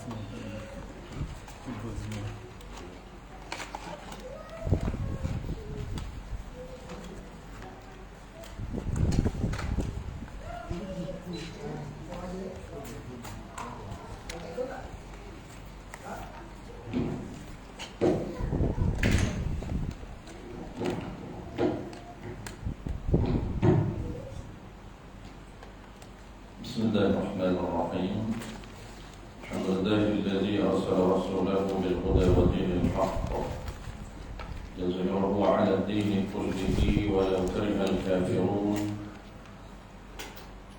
Bismillahirrahmanirrahim. Alhamdulillahilladzi arsala rasulahu bil huda wa dinil haqq yuzhirahu 'ala ad-dini kullihi walau karihal kafirun.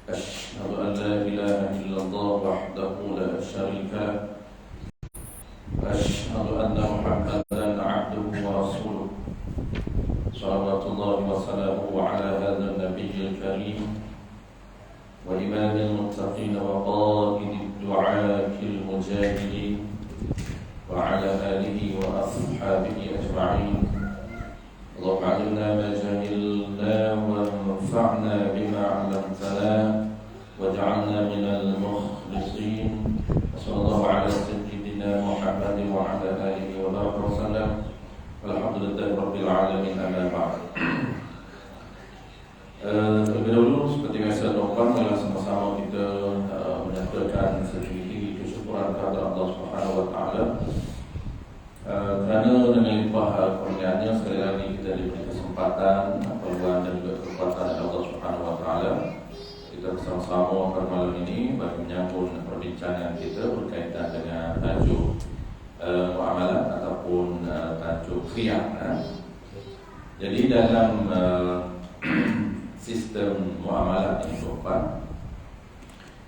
Asyhadu an la ilaha illallah wahdahu la syarika lahu. Asyhadu anna Muhammadan 'abduhu wa rasuluh. Shalawatullahi wa salamuhu 'ala hadzal nabiyyil karim وإمام المتقين وقائد الدعاة المجاهدين وعلى آله وأصحابه أجمعين. اللهم علمنا ما جهلنا وانفعنا بما علمتنا واجعلنا من المخلصين. وصلى الله على سيدنا محمد وعلى آله وسلم والحمد لله رب العالمين. أما بعد. Terlebih dahulu seperti biasa doakan adalah sama-sama kita menyatakan sedikit kesyukuran kepada Allah Subhanahu Wa Taala kerana dengan limpah kurnianya sekali lagi kita diberi kesempatan, peluang dan juga kekuatan dari Allah Subhanahu Wa Taala. Kita bersama-sama pada malam ini bagi menyambung perbincangan kita berkaitan dengan tajuk muamalah ataupun tajuk khiyar. Jadi dalam sistem muamalah ini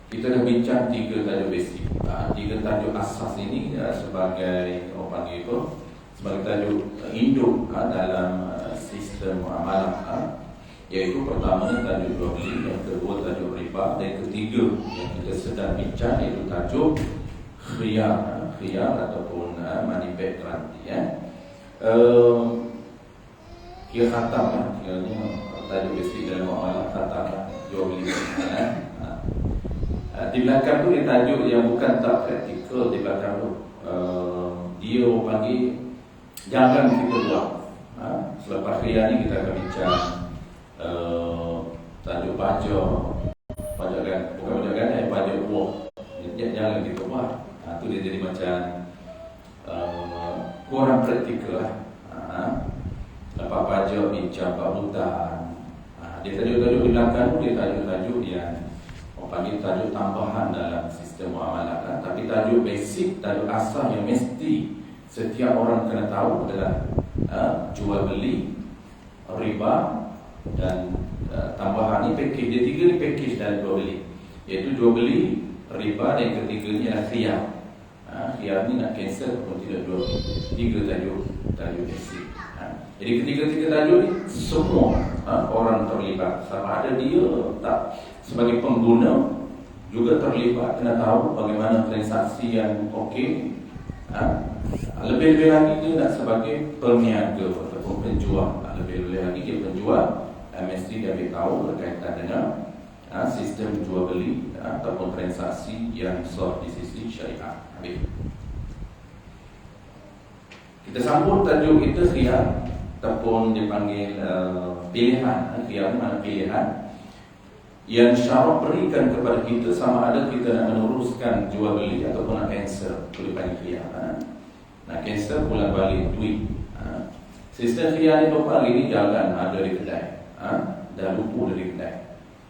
kita dah bincang 3 tajuk basic. 3 tajuk asas ini sebagai sebagai tajuk induk dalam sistem muamalah, iaitu pertamanya tajuk jual beli, yang kedua tajuk riba, dan ketiga yang kita sedang bincang iaitu tajuk khiyar ataupun money back guarantee. Kira khatam kiranya tajuk basic dalam muamalah khatam jual beli. Di belakang tu dia tajuk yang bukan tak praktikal. Di belakang tu dia panggil jangan kita buat. Selepas khiyar ni kita akan bincang tajuk pajak kan, bukan pajak kan, pajak buah. Jangan kita buat. Tu dia jadi macam kurang praktikal lah. Lepas pajak bincang babutan. Dia tajuk-tajuk di belakang tu dia tajuk-tajuk yang panggil tajuk tambahan dalam sistem muamalah kan. Tapi tajuk basic, tajuk asal yang mesti setiap orang kena tahu adalah jual beli, riba dan tambahan ni package. Dia 3 ni package dalam jual beli, iaitu jual beli, riba dan yang ketiganya adalah khiyar. Khiyar ni nak cancel pun tidak jual beli. 3 tajuk basic. Jadi ketiga-tiga tajuk ni semua orang terlibat, sama ada dia tak sebagai pengguna juga terlibat, kena tahu bagaimana transaksi yang okey. Lebih-lebih lagi dia nak sebagai peniaga ataupun penjual. Lebih-lebih lagi dia penjual, mesti dia ambil tahu berkaitan dengan sistem jual beli ataupun transaksi yang sah di sisi syariah. Kita sambung tajuk kita khiyar ataupun dipanggil pilihan. Khiyar ni mana pilihan yang syarak berikan kepada kita sama ada kita nak meneruskan jual beli ataupun nak cancel. Boleh panggil khiyar. Nak cancel pulang balik duit. Sistem khiyar ni hari ni jalan ada di kedai. Dah lupa dari kedai.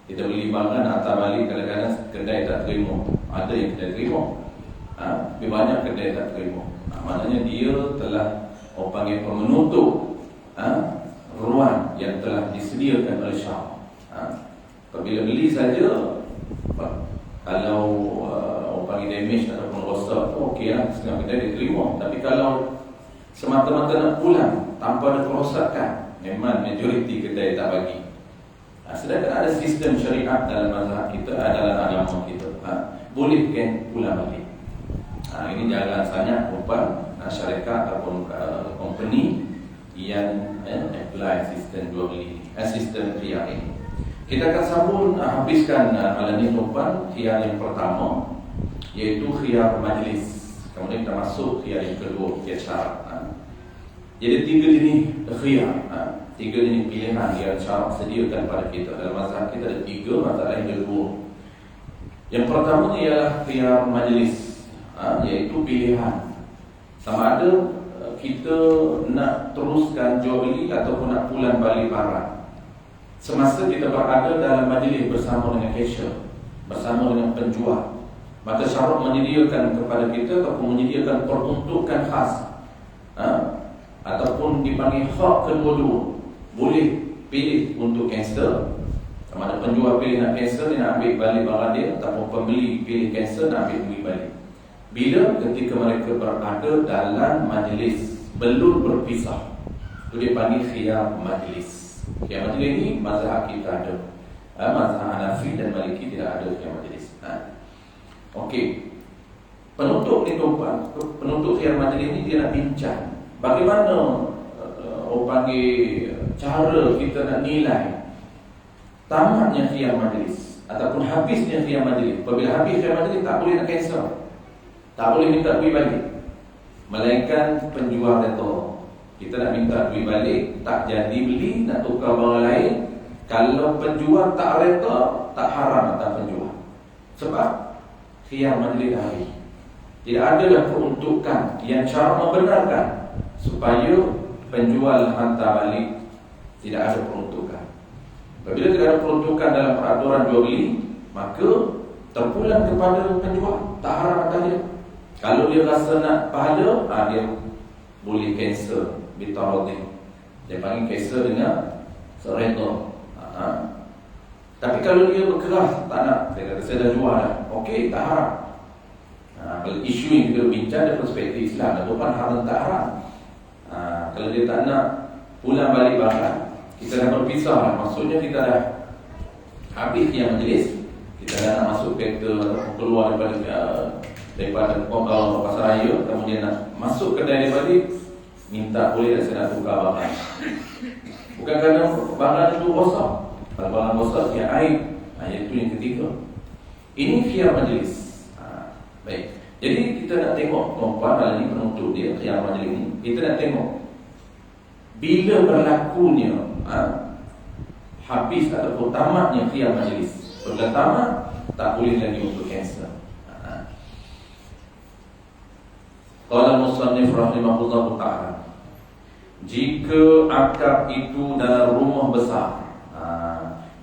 Kita beli barang hantar balik, kadang-kadang kedai tak terima. Ada yang kedai terima. Lebih banyak kedai tak terima. Maknanya dia telah panggil menutup ruang yang telah disediakan oleh syarak. Apabila beli saja, kalau panggil damage ataupun rosak tu okey lah, setengah kedai diterima. Tapi kalau semata-mata nak pulang tanpa ada kerosakan, memang majoriti kedai tak bagi. Sedangkan ada sistem syariat dalam mazhab kita, dalam agama kita, boleh kan pulang balik. Ini jangan sangat syarikat ataupun company yang apply sistem jual beli, sistem khiyar ini. Kita akan sambung habiskan malam ini khiyar yang pertama. iaitu khiyar majlis. Kemudian kita masuk khiyar yang kedua, khiyar syarat. Jadi 3 jenis khiyar, 3 jenis pilihan yang syarat sediakan pada kita. Dalam mazhab kita ada 3, mazhab lain ada 2. Yang pertama ialah khiyar majlis, iaitu pilihan. Sama ada kita nak teruskan jual beli ataupun nak pulang balik barang semasa kita berada dalam majlis bersama dengan cashier, bersama dengan penjual. Maka syarat menyediakan kepada kita ataupun menyediakan peruntukan khas, ataupun dipanggil hak kedua-dua. Boleh pilih untuk cancel. Sama ada penjual pilih nak cancel, dia nak ambil balik barang dia, ataupun pembeli pilih cancel, nak ambil duit balik. Bila ketika mereka berada dalam majlis, belum berpisah, itu dia panggil khiyar majlis. Khiyar majlis ini mazhab kita ada, mazhab Hanafi dan Maliki tidak ada khiyar majlis. Okey, penuntut ni tuan, penuntut khiyar majlis ni dia nak bincang bagaimana orang panggil cara kita nak nilai tamatnya khiyar majlis ataupun habisnya khiyar majlis. Apabila habis khiyar majlis, tak boleh nak cancel, tak boleh minta duit balik, melainkan penjual kata kita nak minta duit balik, tak jadi beli, nak tukar barang lain. Kalau penjual tak reda, tak haram atas penjual, sebab khiyar majlis dah habis. Tidak ada dah peruntukan yang cara membenarkan supaya penjual hantar balik. Tidak ada peruntukan. Apabila tidak ada peruntukan dalam peraturan jual beli, maka terpulang kepada penjual, tak haram atas dia. Kalau dia rasa nak pahala, dia boleh cancel bitaradih. Dia panggil cancel dengan sereda. Tapi kalau dia berkeras, tak nak, dia kata saya dah jual dah, okey, tak haram. Kalau isu yang kita bincang dari perspektif Islam, itu kan haram tak haram. Kalau dia tak nak pulang balik barang, kita dah berpisah lah. Maksudnya kita dah habis yang majlis, kita dah nak masuk kereta ataupun keluar daripada pasar raya, kemudian nak masuk kedai dia balik, minta boleh tak saya nak tukar barang. Bukan kerana barang itu rosak. Kalau barang rosak dia aib, itu yang ketiga. Ini khiyar majlis. Baik. Jadi kita nak tengok tuan-tuan, malam ni penuntut dia khiyar majlis ni, kita nak tengok bila berlakunya habis ataupun tamatnya khiyar majlis. Bila tamat, tak boleh lagi untuk cancel. Qala al-musannif rahimahullahu ta'ala, jika akad itu dalam rumah besar.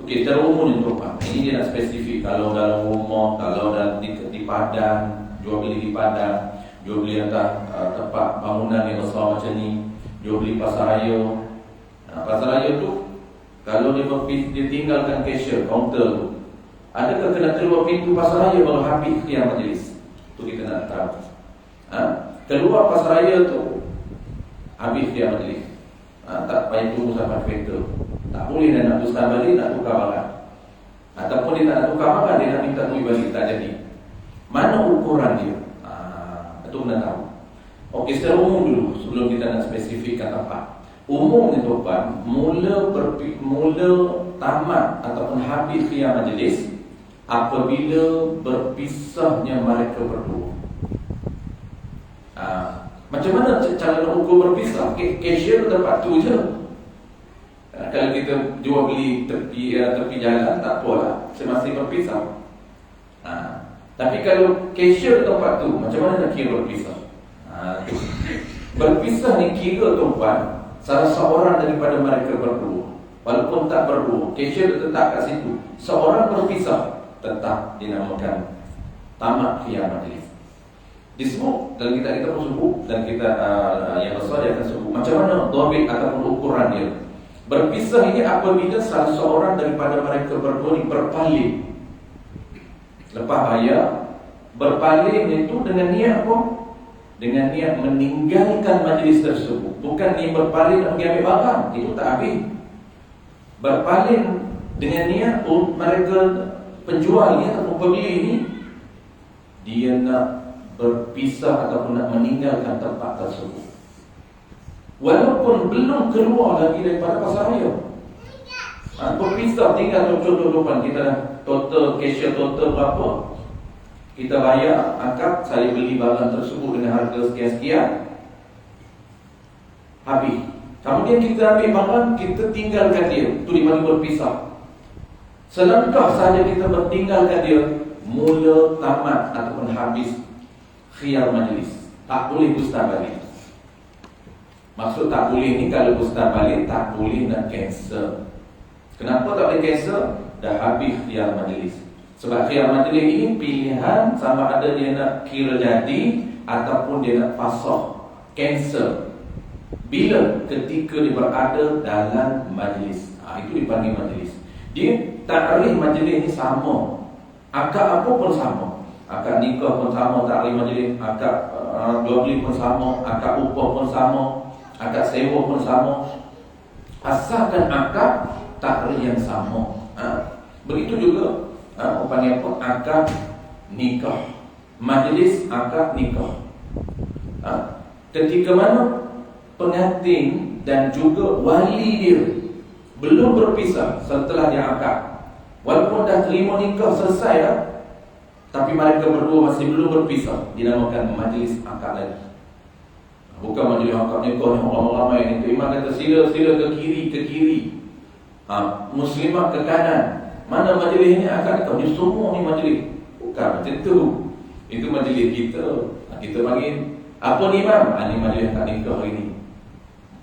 Okey, secara umum ni tuan. Ini dia nak spesifik. Kalau dalam rumah, kalau dalam di padang, jual beli di padang, jual beli atas tempat bangunan yang besar macam ni, jual beli pasar raya. Pasar raya tu, kalau dia tinggalkan cashier, kaunter tu, adakah kena keluar pintu pasar raya baru habis khiyar majlis? Tu kita nak tahu. Keluar pasar raya tu, habis khiyar majlis. Tak payah tunggu sampai kereta. Tak boleh dah nak teruskan balik, nak tukar barang. Ataupun dia tak nak tukar barang, dia nak minta duit balik, tak jadi. Mana ukuran dia? Itu kena tahu. Okey, secara umum dulu, sebelum kita nak spesifikkan apa. Umum ni tuan, mula tamat ataupun habis khiyar majlis apabila berpisahnya mereka berdua. Macam mana cara nak ukur berpisah? Cashier tempat tu je. Kalau kita jual beli tepi jalan, tak apalah, masih berpisah. Tapi kalau cashier tempat tu, macam mana nak kira berpisah? Berpisah ni kira tuan, salah seorang daripada mereka berdua, walaupun tak berdua, cashier tetap kat situ, seorang berpisah, tetap dinamakan tamat khiyar majlis. Disebut dalam kita pun sebut, dan kita yang besar dia akan sebut macam mana dhabit ataupun ukuran dia. Berpisah ini apabila salah seorang daripada mereka berdua ni berpaling lepas bayar. Berpaling itu dengan niat apa? Dengan niat meninggalkan majlis tersebut. Bukan ni berpaling nak pergi ambil barang, itu tak habis. Berpaling dengan niat mereka penjual ni ataupun pembeli ni, dia nak berpisah ataupun nak meninggalkan tempat tersebut, walaupun belum keluar lagi daripada pasar raya. Berpisah, tinggal contoh depan kita dah total cashier total berapa, Kita bayar akad, saya beli barang tersebut dengan harga sekian-sekian, habis. Kemudian kita ambil barang, kita tinggalkan dia, itu dipanggil berpisah. Selangkah saja kita bertinggalkan dia, mula, tamat ataupun habis khiyar majlis. Tak boleh ustaz balik. Maksud tak boleh ni, kalau ustaz balik tak boleh nak cancel. Kenapa tak boleh cancel? Dah habis khiyar majlis. Sebab khiyar majlis ini pilihan sama ada dia nak kira jadi ataupun dia nak fasakh, cancel. Bila? Ketika dia berada dalam majlis. Itu dipanggil majlis. Dia takrif majlis ni sama. Akad apa pun sama. Akad nikah pun sama, takrif majlis. Akad jual beli pun sama. Akad upah pun sama. Akad sewa pun sama. Asalkan akad takrif yang sama. Begitu juga panggil apa? Akad nikah. Majlis akad nikah. Ketika mana pengantin dan juga wali dia belum berpisah setelah dia akad, walaupun dah terima nikah selesai dah, tapi mereka berdua masih belum berpisah, dinamakan majlis akad lagi. Bukan majlis akad nikah yang ramai-ramai ni. Imam kata sila ke kiri, muslimah ke kanan. Mana majlis ni akad nikah? Ni semua ni majlis. Bukan macam tu. Itu majlis kita. Kita panggil apa ni imam? Ni majlis akad nikah hari ni.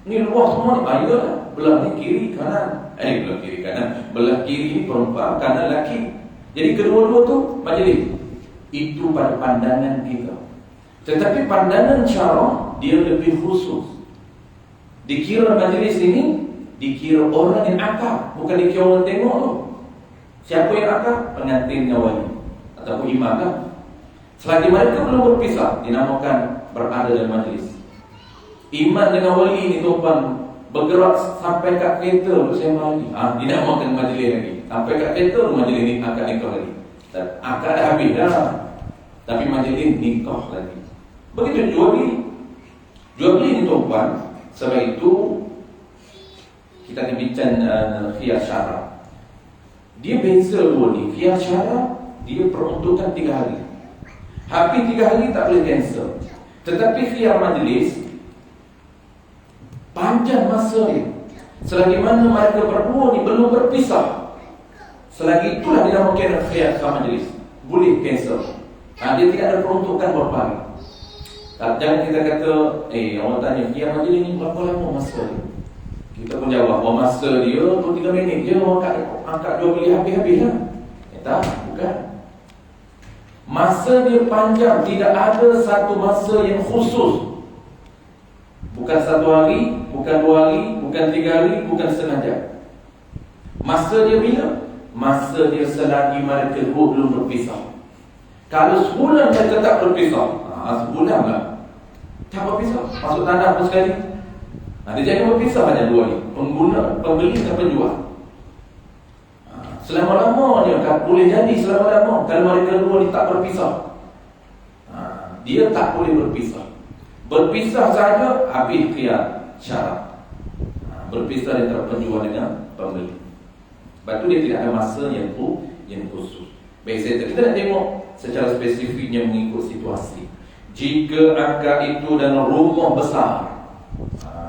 Ni luar semua ni, ayolah. Belah ni kiri kanan. Belah kiri kanan. Belah kiri ni perempuan, kanan lelaki. Jadi kedua-dua tu majlis. Itu pada pandangan kita. Tetapi pandangan syarak dia lebih khusus. Dikira majlis ini, dikira orang yang akad, bukan dikira orang tengok tu. Siapa yang akad? Pengantin wali ataupun imam kan. Selagi mereka belum berpisah, dinamakan berada dalam majlis. Imam dengan wali ni tuan bergerak sampai kat kereta untuk sembang lagi. Dinamakan majlis lagi. Sampai kat kereta majlis ni akad nikah lagi. Akad dah habis dah, tapi majlis nikah lagi. Begitu jual beli ni tuan. Sebab itu kita akan bincang khiyar syarak. Dia beza dua ni. Khiyar syarak dia peruntukan 3 hari. Habis 3 hari tak boleh cancel. Tetapi khiyar majlis panjang masa dia. Selagi mana mereka berdua ni belum berpisah, selagi itulah dinamakan khiyar majlis. Boleh cancel. Dia tidak ada peruntukan berapa hari. Jangan kita kata, orang tanya khiyar majlis ni berapa lama masa dia? Kita pun jawab, masa dia 2-3 minit je orang angkat jual beli habis-habis lah. Tak, bukan. Masa dia panjang, tidak ada satu masa yang khusus. Bukan 1 hari, bukan 2 hari, bukan 3 hari, bukan setengah jam. Masa dia bila? Masa dia selagi mereka belum berpisah. Kalau sebulan mereka tak berpisah, sebulan lah tak berpisah, masuk tanah pun sekali. Dia jangan berpisah hanya 2 hari. Pengguna, pembeli dan penjual. Selama-lamanya boleh jadi selama-lama. Kalau mereka dua ni tak berpisah, dia tak boleh berpisah. Berpisah saja habis khiyar syarak. Berpisah antara penjual dengan pembeli. Sebab tu dia tidak ada masa yang khusus. Baik, kita nak tengok secara spesifiknya mengikut situasi. Jika akad itu dalam rumah besar,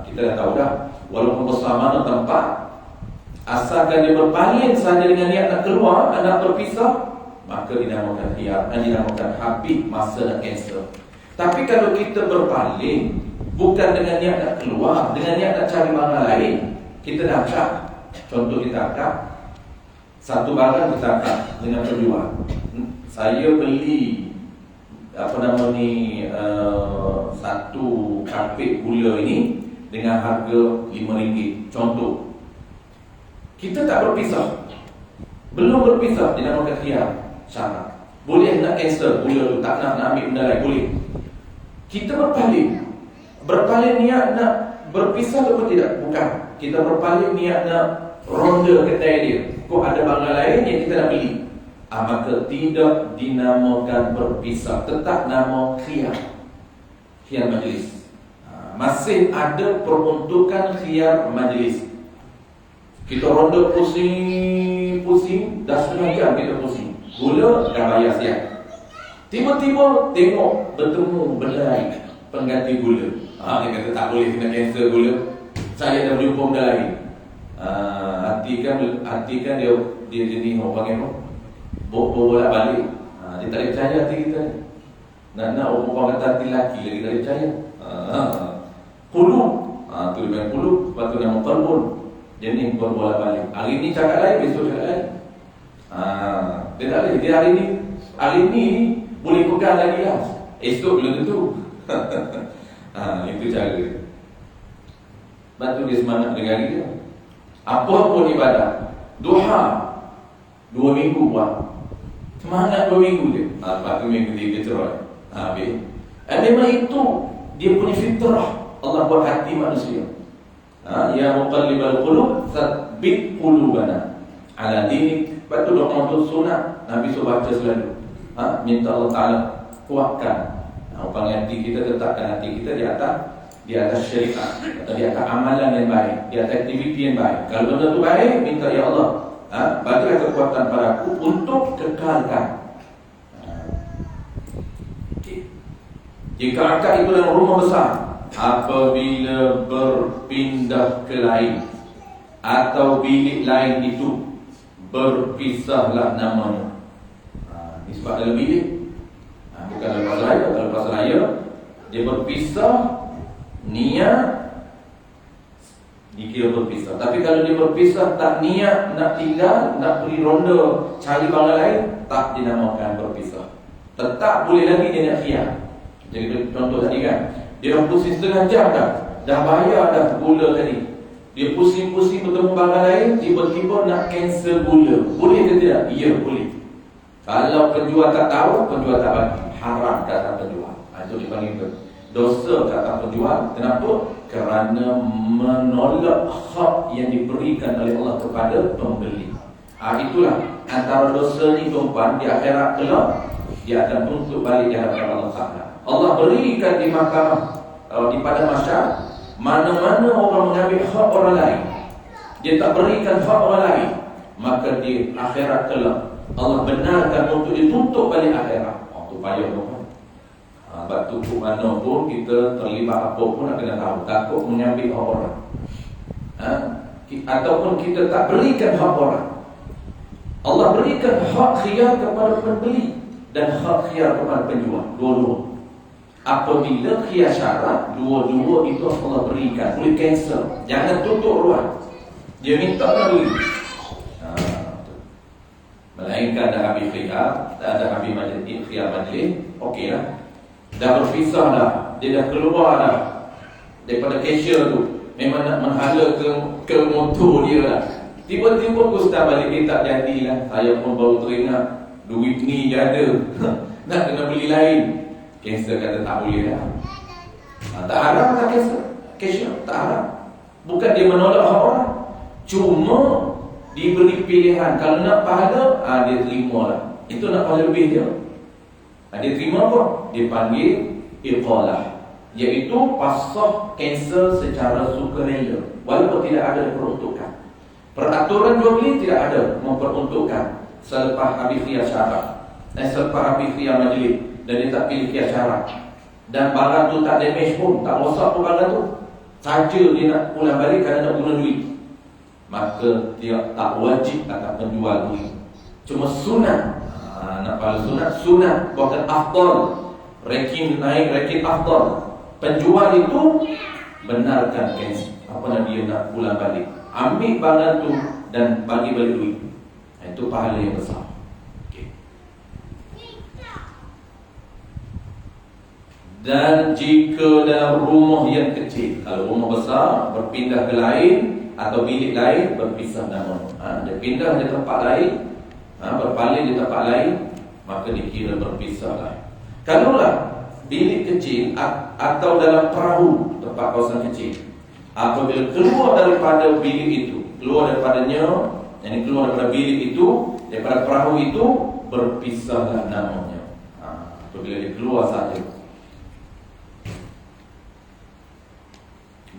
kita dah tahu dah, walaupun besar mana tempat, asalkan dia berpaling saja dengan niat nak keluar, nak berpisah, maka dinamakan khiyar, dinamakan habis masa nak cancel. Tapi kalau kita berpaling bukan dengan niat nak keluar, dengan niat nak cari barang lain, kita dah akad. Contoh kita akad, satu barang kita akad dengan penjual. Saya beli satu kapit gula ini dengan harga RM5. Contoh. Kita tak berpisah, belum berpisah, dinamakan khiyar syarak. Boleh nak cancel gula tu, tak nak ambil benda lain, boleh. Kita berpaling niat nak berpisah atau tidak? Bukan. Kita berpaling niat nak ronda kedai dia, kok ada barang lain yang kita nak beli, maka tidak dinamakan berpisah, tetap nama khiyar majlis. Masih ada peruntukan khiyar majlis. Kita ronda pusing, dah setengah jam kita pusing. Gula dah bayar siap. Tiba-tiba tengok bertemu benda lain, pengganti gula. Dia kata tak boleh kena cancel gula. Saya dah berjumpa benda lain. Hati kan dia jadi orang panggil apa? Bolak balik. Dia tak boleh percaya hati kita. Nak orang kata hati lelaki lagi tak boleh percaya. Qulub. Tu dia panggil qulub. Lepas tu nama qalbun. Dia ni bolak balik. Hari ni cakap lain, besok cakap lain. Dia tak boleh. Dia hari ni boleh pegang lagi lah. Esok belum tentu. Itu cara dia. Sebab tu dia semangat dengan diri dia. Apa pun ibadah, duha 2 minggu buat, semangat 2 minggu je. Lepas tu minggu 3 cerai. Habis. Memang itu dia punya fitrah. Allah buat hati manusia. Ya muqallibal qulub, tsabbit qulubana ala dinik. Lepas tu doa tu sunat Nabi suruh baca selalu. Minta Allah Ta'ala kuatkan panggil hati kita, tetapkan hati kita di atas syariat, atau di atas amalan yang baik, di atas aktiviti yang baik. Kalau benda tu baik, minta ya Allah, berikan kekuatan padaku untuk kekalkan. Jika akad itu dalam rumah besar, apabila berpindah ke lain atau bilik lain itu, berpisahlah namanya. Ini sebab dalam bilik, bukan dalam pasal raya. Dalam pasal raya dia berpisah, niat dikira berpisah. Tapi kalau dia berpisah tak niat nak tinggal, nak pergi ronda cari bangla lain, tak dinamakan berpisah. Tetap boleh lagi dia nak khiyar. Jadi contoh tadi kan, dia dah pusing setengah jam dah bayar dah gula tadi. Dia pusing-pusing bertemu bangla lain, tiba-tiba nak cancel gula. Boleh ke tidak? Ya, boleh. Kalau penjual tak tahu, penjual tak bagi. Haram kata penjual. Itu dipanggil dosa kata penjual. Kenapa? Kerana menolak hak yang diberikan oleh Allah kepada pembeli. Itulah antara dosa ni tuan di akhirat kelak, dia akan tuntut balik di hadapan Allah Taala. Allah berikan di mahkamah, di pada masyarakat, mana-mana orang mengambil hak orang lain, dia tak berikan hak orang lain, maka di akhirat kelak Allah benarkan untuk dituntut balik akhirat. Itu payah tuan. Sebab tu mana pun kita terlibat apa pun nak kena tahu, takut mengambil hak orang. Ataupun kita tak berikan hak orang. Allah berikan hak khiyar kepada pembeli dan hak khiyar kepada penjual, dua-dua. Apabila khiyar syarat, dua-dua itu Allah berikan. Boleh cancel, jangan tutup ruang. Dia minta nak beli, melainkan dah habis khiyar, dah habis majlis, khiyar majlis, okey lah. Dah berpisah dah, dia dah keluar dah daripada cashier tu, memang nak menghala ke motor dia lah. Tiba-tiba ustaz balik, dia tak jadilah. Saya pun baru teringat duit ni je ada nak kena beli lain. Cancel kata tak boleh dah. Tak haram tak cancel cashier, tak haram. Bukan dia menolak hak orang, cuma diberi pilihan. Kalau nak pahala, dia terima lah. Itu nak pahala lebih je. Dia terima apa? Dia panggil iqalah, iaitu pasrah, cancel secara sukarela, walaupun tidak ada peruntukan. Peraturan jual beli tidak ada memperuntukkan selepas habis khiyar syarat, selepas habis khiyar majlis, dan dia tak pilih khiyar syarat, dan barang tu tak damage pun, tak rosak pun barang tu, saja dia nak pulang balik kerana nak guna duit, maka dia tak wajib akan penjual duit. Cuma sunat. Nak pahala sunat bukan afdal. Ranking naik, ranking afdal. Penjual itu benarkan cancel, dia nak pulang balik, ambil barang tu dan bagi balik duit. Itu pahala yang besar. Okay. Dan jika dalam rumah yang kecil, kalau rumah besar, berpindah ke lain atau bilik lain, berpisah nama. Dia pindah di tempat lain, berpaling di tempat lain, maka dikira berpisah lah. Kalaulah bilik kecil atau dalam perahu, tempat kawasan kecil, apabila keluar daripada bilik itu, keluar daripadanya, yang keluar daripada bilik itu, daripada perahu itu, berpisahlah namanya. Apabila dia keluar saja.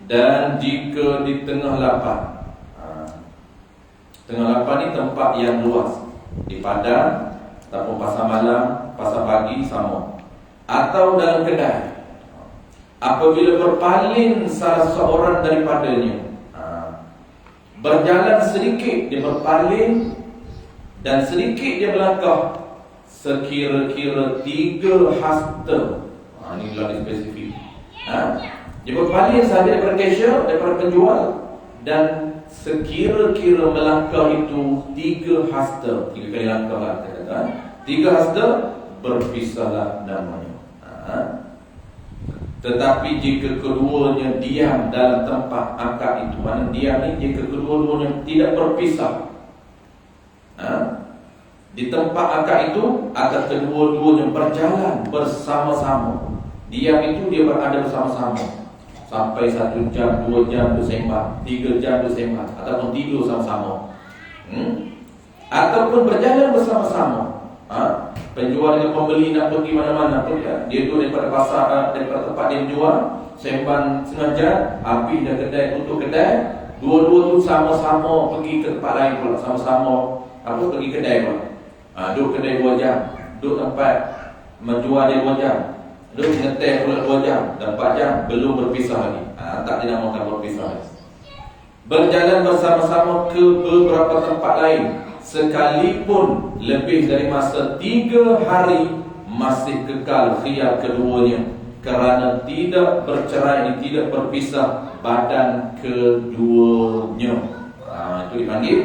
Dan jika di tengah lapan, tengah lapan ni tempat yang luas, di padang ataupun pasar malam, pasar pagi sama, atau dalam kedai, apabila berpaling salah seorang daripadanya, berjalan sedikit dia berpaling dan sedikit dia melangkah sekira-kira 3 hasta. Ini lebih spesifik. Dia berpaling sahaja daripada cashier, daripada penjual, dan sekira-kira melangkah itu 3 hasta. 3 kali langkah lah kita kata. 3 hasta, berpisahlah namanya. Tetapi jika keduanya diam dalam tempat akad itu, mana diam ni, jika kedua-duanya tidak berpisah, di tempat akad itu, akan kedua-duanya berjalan bersama-sama. Diam itu dia berada bersama-sama sampai 1 jam, 2 jam bersembah, 3 jam bersembah, ataupun tidur sama-sama, ataupun berjalan bersama-sama. Penjual dengan pembeli nak pergi mana-mana pun dia duduk daripada pasar, daripada tempat dia jual, sembang setengah jam, habis dah kedai, tutup kedai, dua-dua tu sama-sama pergi ke tempat lain pula, sama-sama pergi kedai pula. Duduk kedai 2 jam, duduk tempat menjual dia 2 jam, duduk ngeteh pula 2 jam, 4 jam, belum berpisah lagi. Tak dinamakan berpisah lagi. Berjalan bersama-sama ke beberapa tempat lain, sekalipun lebih dari masa 3 hari, masih kekal khiyar keduanya, kerana tidak bercerai, tidak berpisah badan keduanya. Itu dipanggil,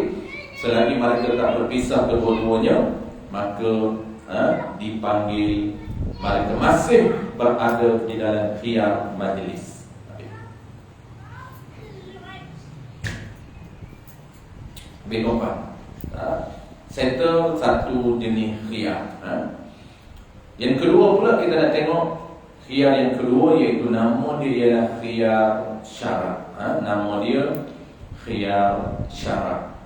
selagi mereka tak berpisah kedua-duanya, maka dipanggil mereka masih berada di dalam khiyar majlis. Benopan settle satu jenis khiyar. Yang kedua pula kita nak tengok khiyar yang kedua, iaitu nama dia ialah khiyar syarat. Nama dia khiyar syarat.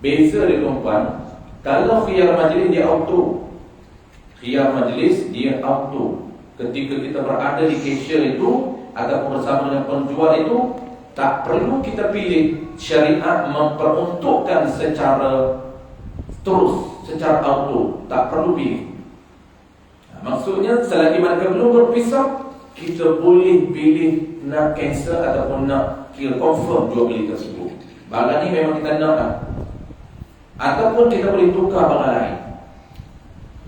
Beza dia tuan-tuan, kalau khiyar majlis dia auto. Khiyar majlis dia auto. Ketika kita berada di cashier itu ataupun bersama dengan penjual itu, tak perlu kita pilih. Syariat memperuntukkan secara terus, secara auto, tak perlu pilih. Maksudnya selagi mereka belum berpisah, kita boleh pilih nak cancel ataupun nak kira confirm jual beli tersebut. Barang ni memang kita nak lah, ataupun kita boleh tukar barang lain.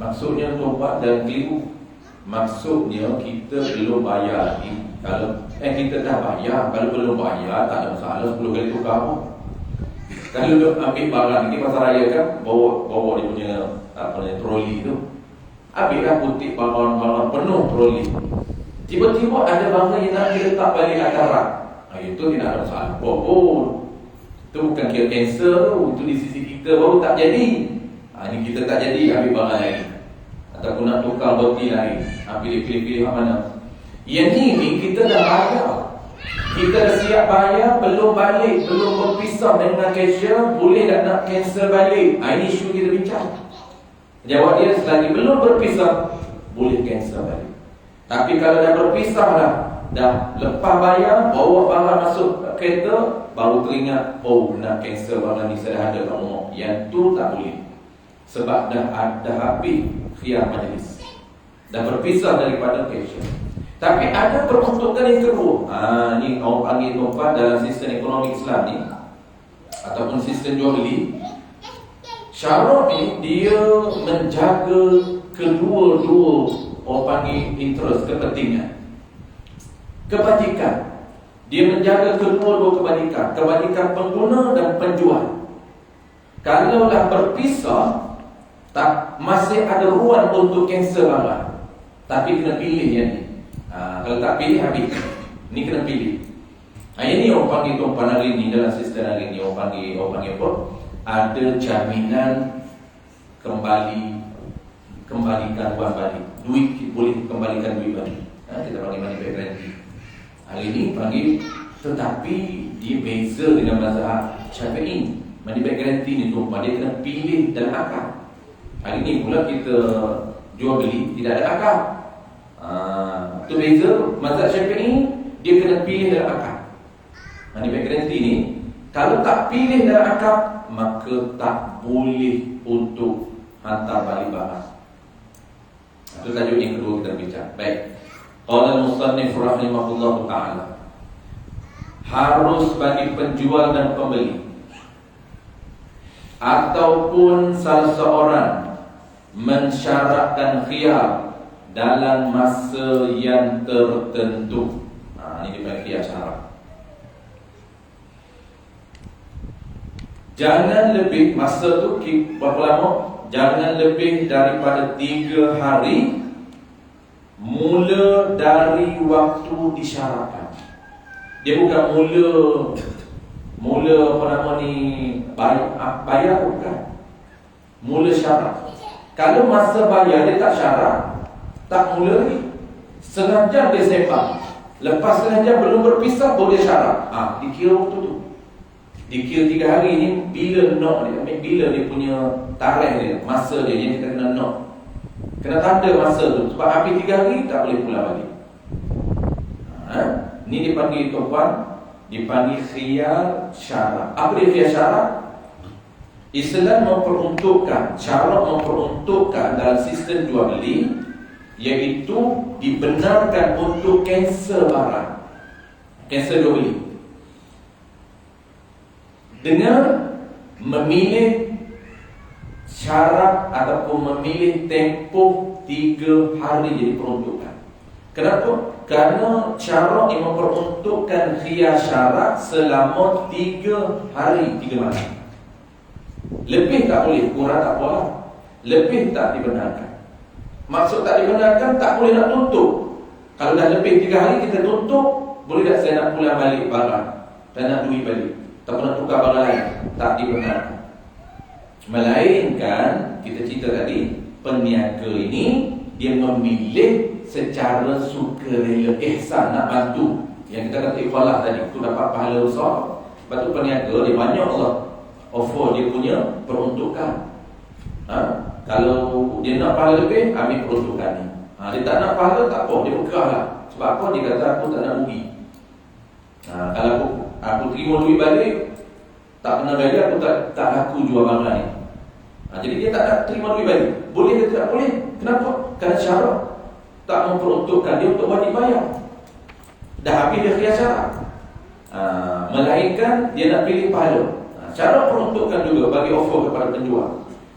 Maksudnya tuan-tuan dan keliru. Maksudnya kita belum bayar lagi. Kalau kita dah bayar, kalau belum bayar tak ada masalah, 10 kali tukar pun. Kalau duk ambil barang ni pasar raya kan, bawa dia punya troli tu, ambillah putih barang-barang penuh troli. Tiba-tiba ada barang yang nak diletak balik atas rak. Itu tidak ada masalah pun. Itu bukan kira cancel tu, itu di sisi kita baru tak jadi. Ini kita tak jadi ambil barang lain, ataupun nak tukar roti lain, pilih-pilih mana. Yang ni kita dah bayar, kita dah siap bayar, belum balik, belum berpisah dengan cashier, boleh tak nak cancel balik? Ini isu kita bincang. Jawab dia, selagi belum berpisah, boleh cancel balik. Tapi kalau dah berpisah dah lepas bayar, bawa barang masuk kereta, baru teringat, nak cancel barang ni, saya dah ada kat rumah. Yang tu tak boleh, sebab dah habis khiyar majlis, dah berpisah daripada cashier. Tapi ada peruntukan yang kedua. Ni orang panggil tuan-tuan dalam sistem ekonomi Islam ni, ataupun sistem jual beli, syarat ni dia menjaga kedua-dua orang panggil interest, kepentingan, kebajikan. Dia menjaga kedua-dua kebajikan pengguna dan penjual. Kalau dah berpisah, tak masih ada ruang untuk cancel barang, tapi kena pilih yang ni. Kalau tak pilih, habis. Ni kena pilih. Ini orang panggil tuan-tuan hari ni, dalam sistem hari ni orang panggil apa? Ada jaminan kembalikan wang balik. Duit boleh kembalikan duit balik. Kita panggil money back guarantee. Hari ni panggil, tetapi dia beza dengan mazhab Syafi'i. Money back guarantee ni tuan-tuan, dia kena pilih dalam akad. Hari ni pula kita jual beli tidak ada akad. Itu beza. Mazhab Syafi'i dia kena pilih dalam akad. Money back guarantee ni, kalau tak pilih dalam akad, maka tak boleh untuk hantar balik barang. Itu tajuk yang kedua kita bincang. Baik. Qala al-musannif rahimahullahu ta'ala, harus bagi penjual dan pembeli ataupun salah seorang mensyaratkan khiyar dalam masa yang tertentu. Ini dipanggil khiyar syarat. Jangan lebih, masa tu berapa lama? Jangan lebih daripada 3 hari mula dari waktu disyaratkan. Dia bukan mula apa nama ni, bayar bukan. Mula syarat. Kalau masa bayar dia tak syarat, tak mula lagi. Setengah jam dia sembang. Lepas setengah jam belum berpisah boleh syarat. Dikira waktu tu. Dikira 3 hari ni bila nok dia, bila dia punya tarikh dia, masa dia yang kita kena nok. Kena tanda masa tu. Sebab habis 3 hari tak boleh pulang balik. Ni dipanggil tuan, dipanggil khiyar syarat. Apa dia khiyar syarat? Islam memperuntukkan, syarat memperuntukkan dalam sistem jual beli, iaitu dibenarkan untuk cancel barang, cancel jual beli, dengan memilih syarat ataupun memilih tempoh 3 hari jadi peruntukan. Kenapa? Kerana syarat yang memperuntukkan khiyar syarat selama 3 hari 3 malam. Lebih tak boleh, kurang tak boleh. Lebih tak dibenarkan. Maksud tak dibenarkan, tak boleh nak tutup. Kalau dah lebih 3 hari kita tutup, boleh tak saya nak pulang balik barang dan nak duit balik, tak nak tukar barang lain? Tak dibenarkan. Melainkan kita cerita tadi, peniaga ini dia memilih secara sukarela, ihsan, nak bantu. Yang kita kata ikhlas tadi, tu dapat pahala besar. Lepas tu peniaga dia banyak Allah offer dia punya peruntukan. Kalau dia nak pahala lebih, ambil peruntukan ni. Dia tak nak pahala, tak apa, dia berkerah lah. Sebab apa? Dia kata aku tak nak rugi. Kalau aku terima duit balik, tak kena bayar, aku tak laku jual barang lain. Jadi dia tak nak terima duit balik. Boleh ke tak boleh? Kenapa? Kerana syarat tak memperuntukkan dia untuk wajib bayar. Dah habis dia khiyar syarat. Melainkan dia nak pilih pahala. Syarat peruntukkan juga bagi offer kepada penjual.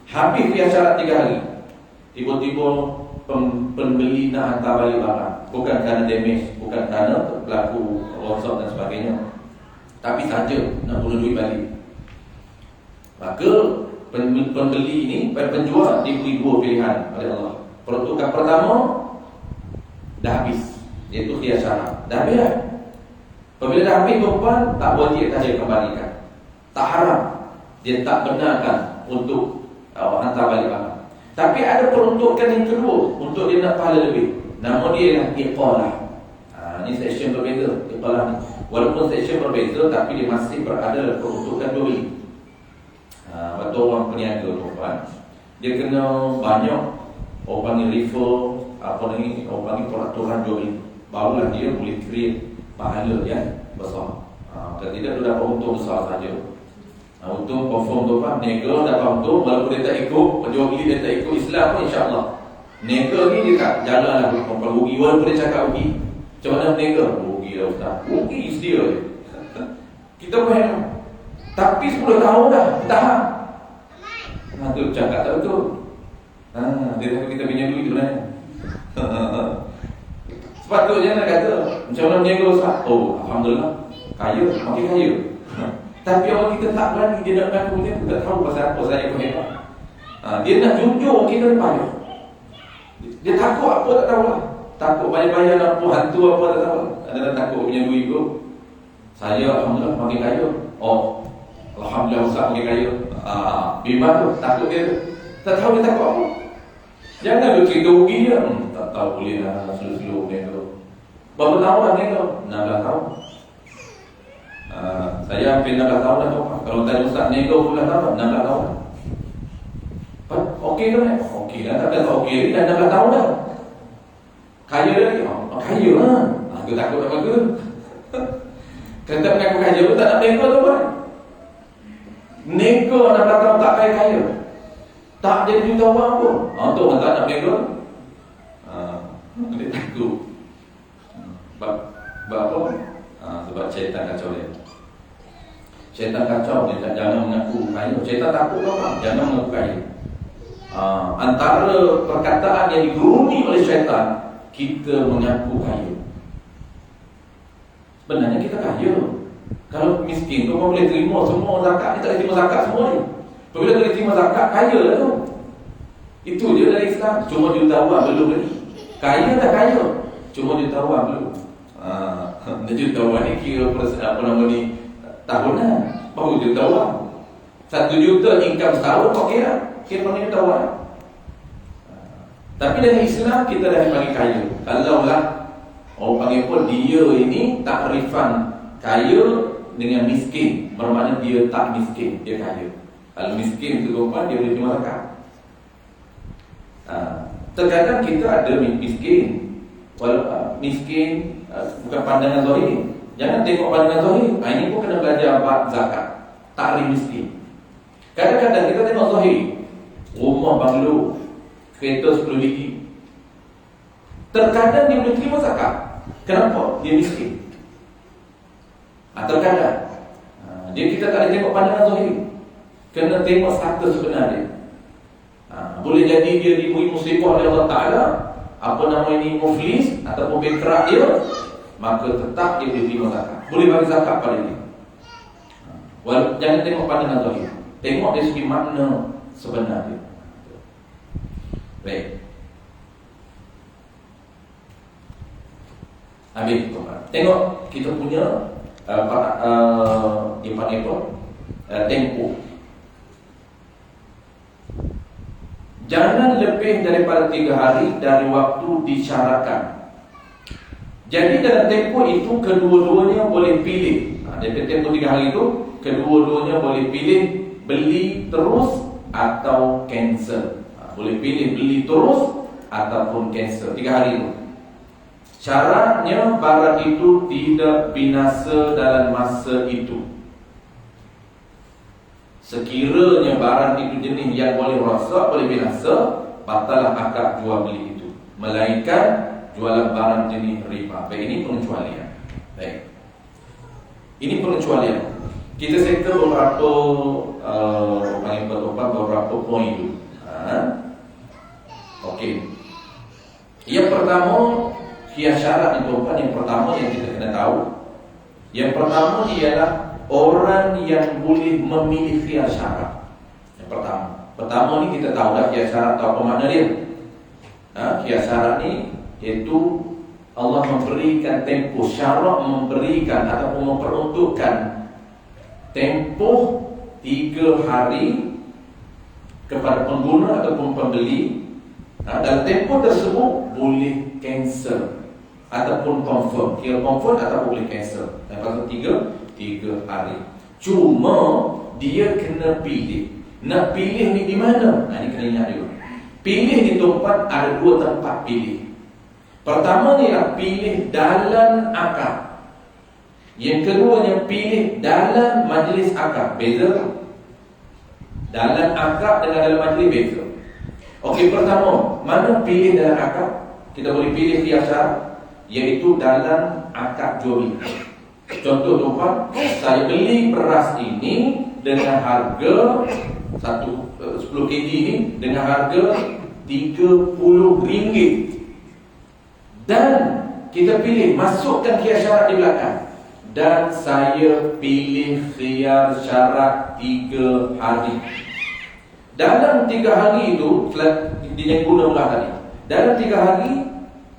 Habis khiyar syarat 3 hari, tiba-tiba pembeli nak hantar balik barang, bukan kerana damage, bukan kerana berlaku rosak dan sebagainya, tapi saja nak guna duit balik. Maka pembeli ini, penjual diberi 2 pilihan oleh Allah. Peruntukan pertama dah habis, iaitu khiyar syarat. Dah habis dah. Apabila dah habis, tuan tak wajib saja kembalikan. Tak haram, dia tak benarkan untuk hantar balik barang. Tapi ada peruntukan yang kedua untuk dia nak pahala lebih. Nama dia ialah iqalah. Ini section berbeza, iqalah ni. Walaupun section berbeza, tapi dia masih berada dalam peruntukan jual beli. Betul orang peniaga tuan, dia kena banyak orang panggil refer, orang panggil peraturan jual beli, barulah dia boleh create pahala yang besar. Kalau tidak, dia dapat untung besar saja. Untung confirm tuan, niaga dapat untung. Walaupun dia tak ikut, penjual beli dia tak ikut Islam pun insyaAllah. Niaga ni dia tak jalan lah, dia rugi. Walaupun dia cakap rugi, macam mana niaga? Rugi lah Ustaz. Rugi dia. Kita pun heran. Tapi 10 tahun dah tahan. Tu cakap tak betul. Dia takut kita pinjam duit tu kan. Sepatutnya nak kata macam mana niaga Ustaz? Oh, Alhamdulillah, kaya, makin kaya. Tapi orang kita tak berani, dia nak mengaku dia tak tahu pasal apa saya pun hebat. Dia nak jujur kita depan dia. Dia takut apa tak tahu lah. Takut bayar-bayar apa, hantu apa tak tahu. Ada takut punya duit tu. Saya Alhamdulillah makin kaya. Oh, Alhamdulillah Ustaz makin kaya. Bimbang tu, takut dia tu. Tak tahu dia takut apa. Jangan dia cerita rugi dia. Tak tahu boleh lah, slow-slow dia tu. Berapa tahun lah dia tu? 16 tahun. Saya hampir 16 tahun dah tu. Kalau tanya Ustaz nego 10 tahun, 16 tahun. Okey ke tak? Okey lah, tak okey lagi dah 16 tahun dah. Kaya lagi? Kaya lah. Aku takut apa ke? Kata mengaku kaya tu tak nak nego tu kan? Nego 16 tahun tak kaya-kaya, tak jadi jutawan pun. Tu orang tak nak nego. Dia takut. Sebab apa? Sebab syaitan kacau dia. Syaitan kacau dia, jangan mengaku kaya. Syaitan takut orang, jangan mengaku kaya. Antara perkataan yang digeruni oleh syaitan, kita mengaku kaya. Sebenarnya kita kaya. Kalau miskin, kau boleh terima semua zakat. Kita boleh terima zakat semua ni. Apabila boleh terima zakat, kaya lah tu. Itu je dari Islam. Cuma jutawan belum lagi. Kaya tak kaya, cuma jutawan belum. Jutawan ni kira apa nama ni, tahunan. Baru jutawan. 1 juta income setahun, kau kira panggil jutawan. Tapi dalam Islam kita dah panggil kaya. Kalau lah orang panggil pun dia ini takrifan kaya dengan miskin, bermakna dia tak miskin, dia kaya. Kalau miskin tu dia boleh terima zakat. Terkadang kita ada miskin, walau miskin bukan pandangan zahir. Jangan tengok pandangan zahir. Ini pun kena belajar bab zakat, takrif miskin. Kadang-kadang kita tengok zahir, rumah banglo, kereta 10 biji. Terkadang dia boleh terima zakat. Kenapa? Dia miskin. Terkadang kita tak ada tengok pandangan zahir, kena tengok status sebenarnya. Boleh jadi dia diberi musibah oleh Allah Ta'ala, apa nama ini, muflis ataupun bankrupt dia, maka tetap dia boleh terima zakat, boleh bagi zakat pada dia. Jangan tengok pandangan zahir, tengok dari segi makna sebenarnya. Baik, habis tengok kita punya dipanggil tempoh. Jangan lebih daripada 3 hari dari waktu disyaratkan. Jadi dalam tempoh itu kedua-duanya boleh pilih. Dalam tempoh 3 hari itu kedua-duanya boleh pilih beli terus atau cancel. Boleh pilih beli terus ataupun cancel 3 hari itu. Syaratnya barang itu tidak binasa dalam masa itu. Sekiranya barang itu jenis yang boleh rosak, boleh binasa, batallah akad jual beli itu, melainkan jualan barang jenis riba. Baik, ini pengecualian. Baik, ini pengecualian. Kita settle beberapa beberapa poin itu. Okey. Yang pertama, hias syarat itu yang pertama yang kita kena tahu. Yang pertama ialah orang yang boleh memilih hias syarat. Yang pertama ni kita tahu dah hias syarat atau apa makna dia. Hias syarat ni iaitu Allah memberikan tempoh, syarat memberikan ataupun memperuntukkan tempoh 3 hari kepada pengguna ataupun pembeli. Dalam tempoh tersebut boleh cancel ataupun confirm. Kira confirm ataupun boleh cancel. Lepas tu 3 hari. Cuma dia kena pilih. Nak pilih ni di mana? Ini kena ingat dulu. Pilih di tempat, ada 2 tempat pilih. Pertama ni nak pilih dalam akad. Yang keduanya pilih dalam majlis akad. Beza. Dalam akad dengan dalam majlis beza. Okey, pertama, mana pilih dalam akad? Kita boleh pilih hias syarat, iaitu dalam akad jual beli. Contoh tuan, saya beli beras ini dengan harga 10 kg ini dengan harga RM30. Dan kita pilih masukkan hias syarat di belakang. Dan saya pilih hias syarat 3 hari. Dalam 3 hari itu, dia yang guna ulang tadi. Dalam 3 hari,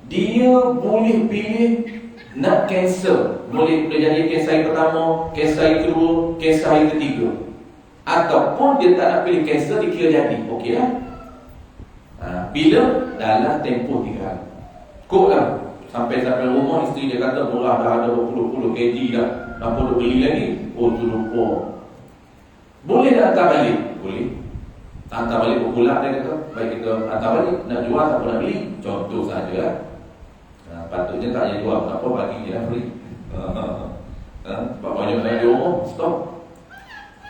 dia boleh pilih nak cancel. Boleh jadi cancel hari pertama, cancel hari kedua, cancel hari ketiga. Ataupun dia tak nak pilih cancel, dikira jadi. Okey lah. Bila? Dalam tempoh 3 hari. Kok lah. Sampai rumah, isteri dia kata, murah dah ada 20 kg dah. Nampak dia beli lagi? Oh, tu lupa. Boleh tak hantar balik? Boleh. Hantar balik berpulak, dia kata, baik kita hantar balik, nak jual tak nak beli. Contoh saja. Patutnya tak payah jual, tak apa, bagi je lah free. Bapaknya nak di rumah, stop.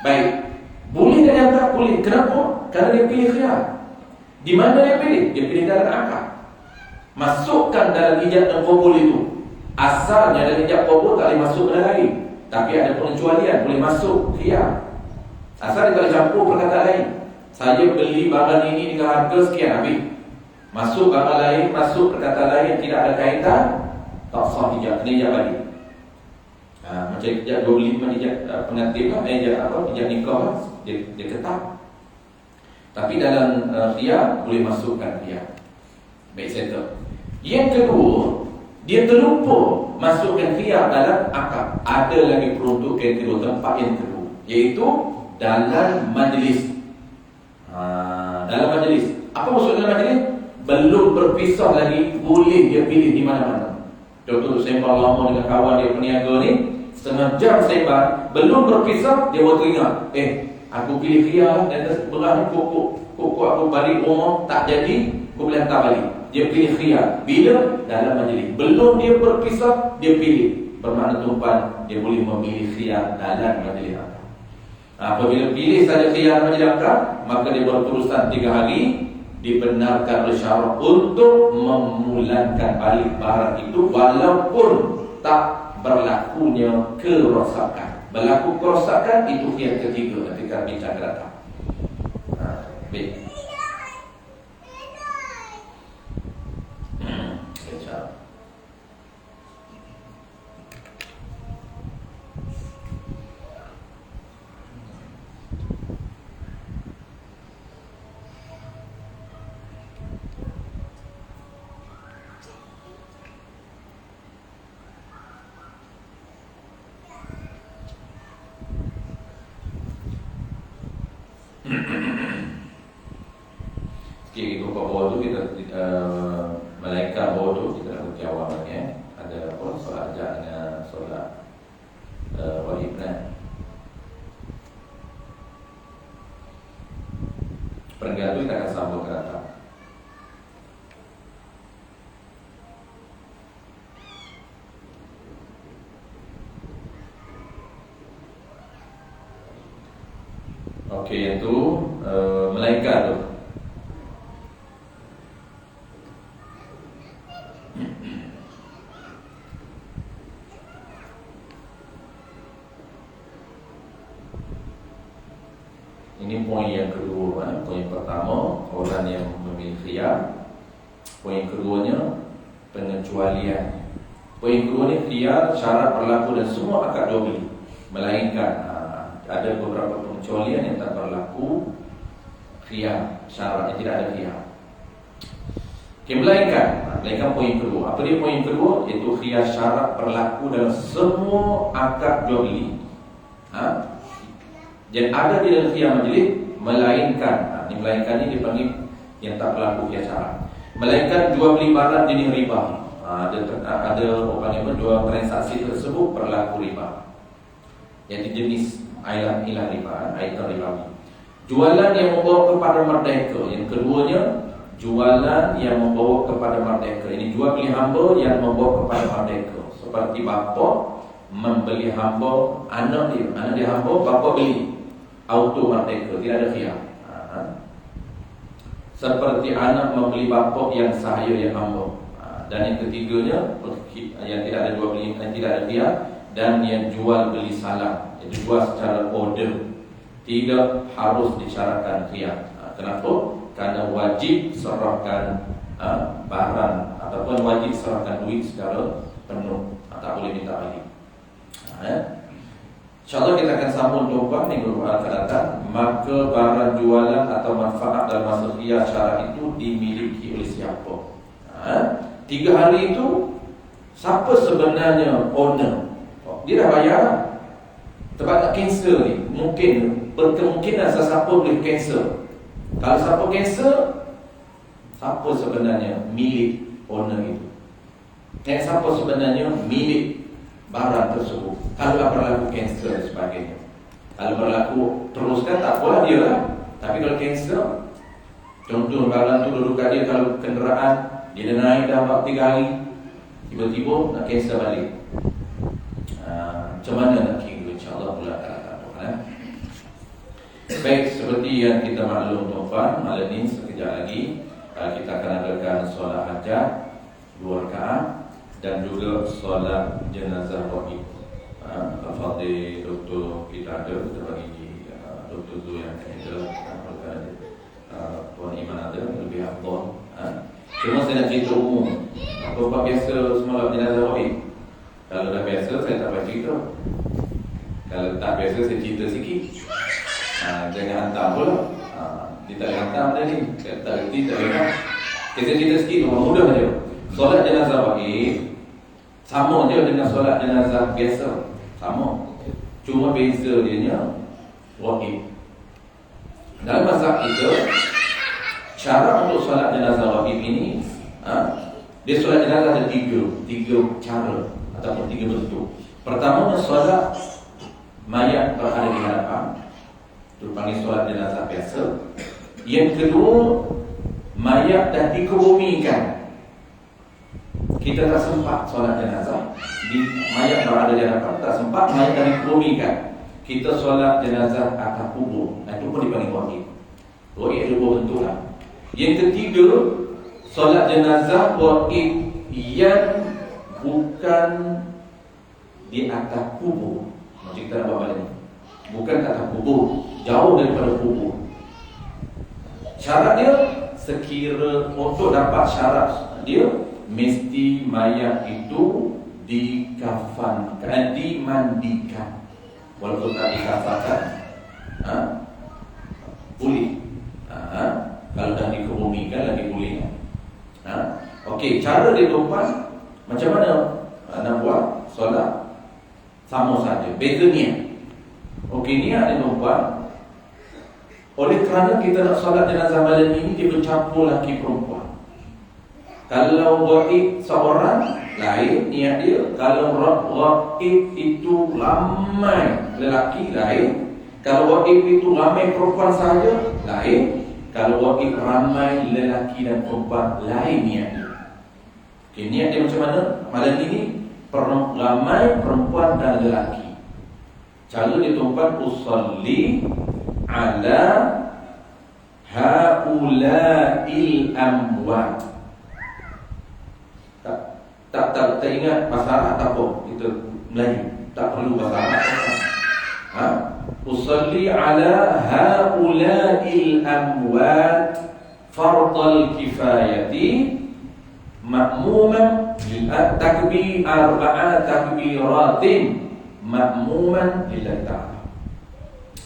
Baik, boleh dan yang tak boleh. Kenapa? Kerana dia pilih khiyar. Di mana dia pilih? Dia pilih dalam akad. Masukkan dalam ijab dan qabul itu. Asalnya dalam ijab qabul tak boleh masuk benda lain, tapi ada pengecualian, boleh masuk khiyar. Asal dia tak boleh campur perkataan lain. Saya beli barang ini dengan harga sekian, habis. Masuk barang lain, masuk perkataan lain yang tidak ada kaitan, tak sah ijab, kena ijab balik. Macam ijab 25 ijab pengantin lah, ijab nikah lah, dia ketat. Tapi dalam khiyar boleh masukkan khiyar. Baik, settle. Yang kedua, dia terlupa masukkan khiyar dalam akad. Ada lagi peruntukan yang kedua, tempat yang kedua, iaitu dalam majlis. Dalam majlis. Apa maksud dalam majlis? Belum berpisah lagi, boleh dia pilih di mana-mana. Contoh sembang lama dengan kawan dia peniaga ni, setengah jam sembang, belum berpisah, dia baru teringat, aku pilih khiyar dan belah ni kok aku balik rumah tak jadi, aku boleh hantar balik. Dia pilih khiyar. Bila? Dalam majlis. Belum dia berpisah, dia pilih. Bermakna tuan, dia boleh memilih khiyar dalam majlis akad. Apabila pilih saja khiyar majlis akad, maka dia berterusan 3 hari, dibenarkan oleh syarak untuk memulangkan balik barang itu walaupun tak berlakunya kerosakan. Berlaku kerosakan itu khiyar ketiga ketika bincang datang. Baik. Okey, kita buka bawah tu, kita melainkan bawah tu kita nak bukti awal lagi. Ada apa? Solat ajak dengan solat wajib kan. Perenggan tu kita akan sambung ke atas. Okey, yang tu melainkan tu. Ini poin yang kedua. Poin pertama, orang yang memilih khiyar. Poin keduanya, pengecualian. Poin kedua ni khiyar, syarat berlaku dan semua akad jual beli. Melainkan ada beberapa pengecualian yang tak berlaku khiyar, syarat yang tidak ada khiyar. Okay, melainkan poin kedua. Apa dia poin kedua? Iaitu khiyar syarat berlaku dalam semua akad jual beli. Dan ada di dalam khiyar majlis, melainkan. Melainkan ni dipanggil yang tak berlaku khiyar syarat. Melainkan jual beli barang jenis riba. Ada orang yang jual transaksi tersebut berlaku riba. Yang jenis ilah riba, item ribawi. Jualan yang membawa kepada merdeka. Yang keduanya, jualan yang membawa kepada merdeka. Ini jual beli hamba yang membawa kepada merdeka. Seperti bapa membeli hamba anak dia hamba, bapa beli auto merdeka, tidak ada khiyar. Seperti anak membeli bapa yang sahaya yang hamba. Dan yang ketiganya, yang tidak ada jual beli, yang tidak ada khiyar, dan yang jual beli salam, yang jual secara order, tidak harus disyaratkan khiyar. Kenapa? Karena wajib serahkan barang ataupun wajib serahkan duit secara penuh, tak boleh minta balik. InsyaAllah kita akan sambung tuan minggu akan datang. Maka barang jualan atau manfaat dalam masa khiyar syarat itu dimiliki oleh siapa? 3 hari itu siapa sebenarnya owner? Dia dah bayar. Sebab nak cancel ni, mungkin berkemungkinan sesiapa boleh cancel. Kalau siapa cancel, siapa sebenarnya milik owner itu? Siapa sebenarnya milik barang tersebut? Kalau berlaku cancel dan sebagainya. Kalau berlaku teruskan, tak apalah dia lah. Tapi kalau cancel, contoh barang tu duduk kat dia, kalau kenderaan dia dah naik dah 3 hari, tiba-tiba nak cancel balik. Macam mana nak kira? InsyaAllah pula akan. Baik, seperti yang kita maklum tuan-tuan, malam ni sekejap lagi kita akan adakan solat hajat. 2 rakaat, dan juga solat jenazah ghaib. Al-Fadhil Dr. kita ada, kita bagi Dr. Zu yang ada, Tuan Iman ada, lebih afdal. Cuma saya nak cerita umum. Apa biasa semalam jenazah ghaib? Kalau dah biasa saya tak baca cerita. Kalau tak biasa saya cerita sikit. Jangan hantar pula. Dia tak hantar tadi. Tak reti, tak dengar. Kita cerita sikit, mudah saja. Solat jenazah ghaib sama je dengan solat jenazah biasa. Sama. Cuma beza dia nya ghaib. Dalam mazhab kita, cara untuk solat jenazah ghaib ini, dia solat jenazah ada tiga cara ataupun 3 bentuk. Pertama, solat mayat berada di hadapan, itu panggil solat jenazah biasa. Yang kedua, mayat dah dikebumikan, kita tak sempat solat jenazah, mayat berada di hadapan, tak sempat, mayat dah dikebumikan, kita solat jenazah atas kubur. Itu pun dipanggil ghaib. Ghaib ada 2 bentuk lah. Yang ketiga, solat jenazah ghaib yang bukan di atas kubur. Macam kita nak buat balik ni, bukan atas kubur, jauh daripada kubur. Syarat dia, sekira untuk dapat syarat dia, mesti mayat itu dikafankan, dimandikan. Walaupun tak dikafankan, boleh. Kalau dah dikebumikan lagi boleh. Okey, cara dia tuan, macam mana nak buat solat? Sama saja, beza niat. Okey, niat dia tuan. Oleh kerana kita nak solat jenazah malam ini, dia bercampur lelaki perempuan. Kalau ghaib seorang, lain niat dia. Kalau ghaib itu ramai lelaki, lain. Kalau ghaib itu ramai perempuan sahaja, lain. Kalau ghaib ramai lelaki dan perempuan, lain niat dia. Okay, niat dia macam mana? Malam ini ramai perempuan dan lelaki. Cara dia tuan, usalli ala haula'il amwat. Tak ingat bahasa Arab tak apa, kita Melayu, tak perlu bahasa Arab. Usalli ala haula'il amwat fardal kifayati ma'muman takbir 4 takbiratin ma'muman lillahi ta'ala.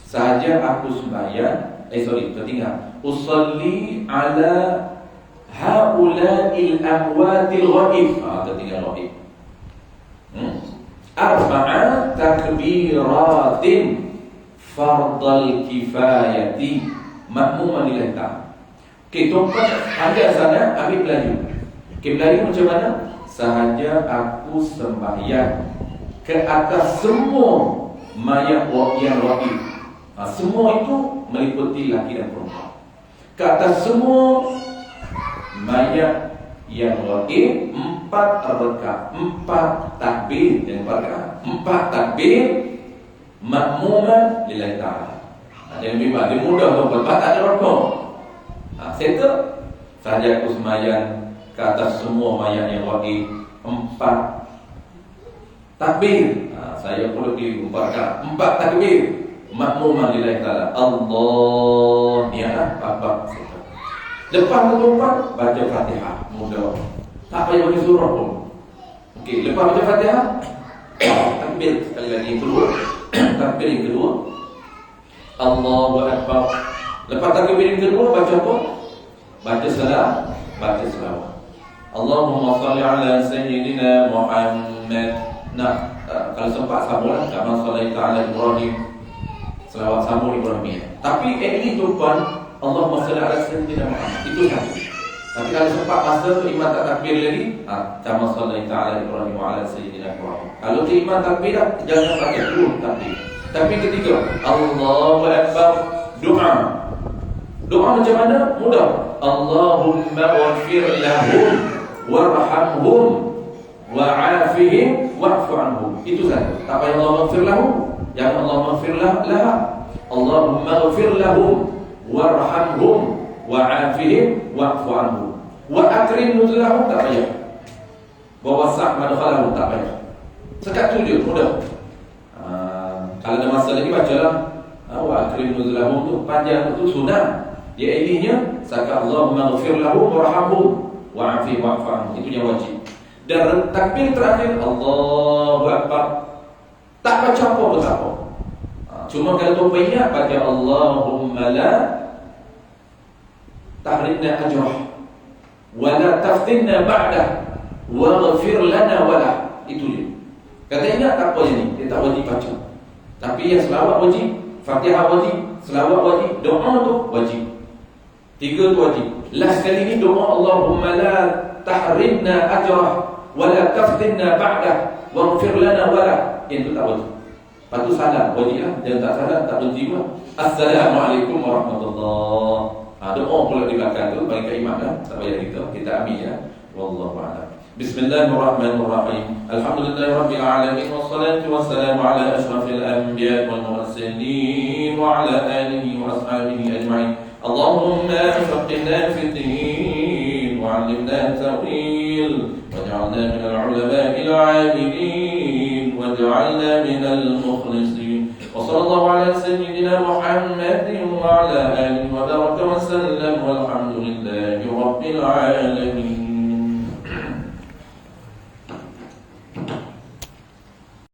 Sahaja aku sembahyang, tertinggal. Usalli ala haula'il amwatil ghaib. Tertinggal ghaib. 4 takbiratin fardal kifayati ma'muman lillahi ta'ala. Okey, tuan-tuan, ada sana ambil Melayu. Okey, Melayu macam mana? Sahaja aku sembahyang ke atas semua mayat yang ghaib. Semua itu meliputi laki dan perempuan. Ke atas semua mayat yang ghaib 4 rakaat, 4 takbir dan 4 takbir makmuman lillahi ta'ala. Jangan bimbang, dia mudah tuan-tuan, tak ada rokok. Settle. Sahaja aku sembahyang ke atas semua mayat yang ghaib 4 takbir. Saya perlu di 4 takbir makmuman lillahi ta'ala. Allah niat apa settle. Lepas tuan-tuan baca Fatihah, mudah. Tak payah baca surah pun. Okey, lepas baca Fatihah, takbir sekali lagi yang kedua. Takbir yang kedua, Allahu Akbar. Lepas takbir yang kedua baca apa? Baca salam, baca selawat. Allahumma salli ala sayyidina Muhammad. Nah, kalau sempat sambunglah, kama sallaita ala Ibrahim. Selawat sambung Ibrahim. Tapi ini tuan, Allahumma salli ala sayyidina Muhammad. Itu satu. Tapi kalau sempat masa tu imam tak takbir lagi, kama sallaita ala Ibrahim wa ala sayyidina Ibrahim. Kalau tu imam takbir dah, jangan pakai dulu takbir. Tapi ketiga, Allahu Akbar, doa. Doa macam mana? Mudah. Allahumma waghfir lahum warhamhum wa'afihim wa'fu anhum. Itu saja. Tak payah Allah waghfir lahum, yang Allah waghfir laha. Allahumma waghfir lahum warhamhum wa'afihim wa'fu anhum wa akrim nuzulahum. Tak payah. wa wasa' madkhalahu, tak payah. Sekat tu je, mudah. Kalau ada masa lagi bacalah wa akrim nuzulahum tu, panjang tu sunat. Dia ilihnya saka Allahumma ighfir lahum warhamhum wa'afi wa'fu anhum, itu yang wajib. Dan takbir terakhir Allahu Akbar, tak baca apa pun tak apa. Cuma kalau kau ingat baca Allahumma la tahrimna ajrah wa la taftinna ba'dah waghfir lana wala, itu dia. Kata ingat tak apa je ni, dia tak wajib baca. Tapi yang selawat wajib, Fatihah wajib, selawat wajib, doa tu wajib. Tiga tu wajib. Last kali ni doa Allahumma la tahrimna ajrah wa la taftinna ba'dah waghfir lana wala, itu tak wajib. Lepas tu salam wajib lah. Jangan tak salam tak berhenti pula. Assalamualaikum warahmatullahi. Doa pula di belakang tu bagi iman lah. Tak payah kita ambil ya. Wallahu a'lam. Bismillahirrahmanirrahim. Alhamdulillahirabbil alamin wassalatu wassalamu ala asyrafil anbiya'i wal mursalin wa ala alihi wa ashabihi ajma'in. Allahumma faqihna fid din wa 'allimna at-ta'wil waj'alna minal 'ulama'il 'amilin waj'alna minal mukhlisin. Wa sallallahu ala sayyidina Muhammadin wa ala alihi wa baraka wa sallam walhamdulillahi rabbil alamin.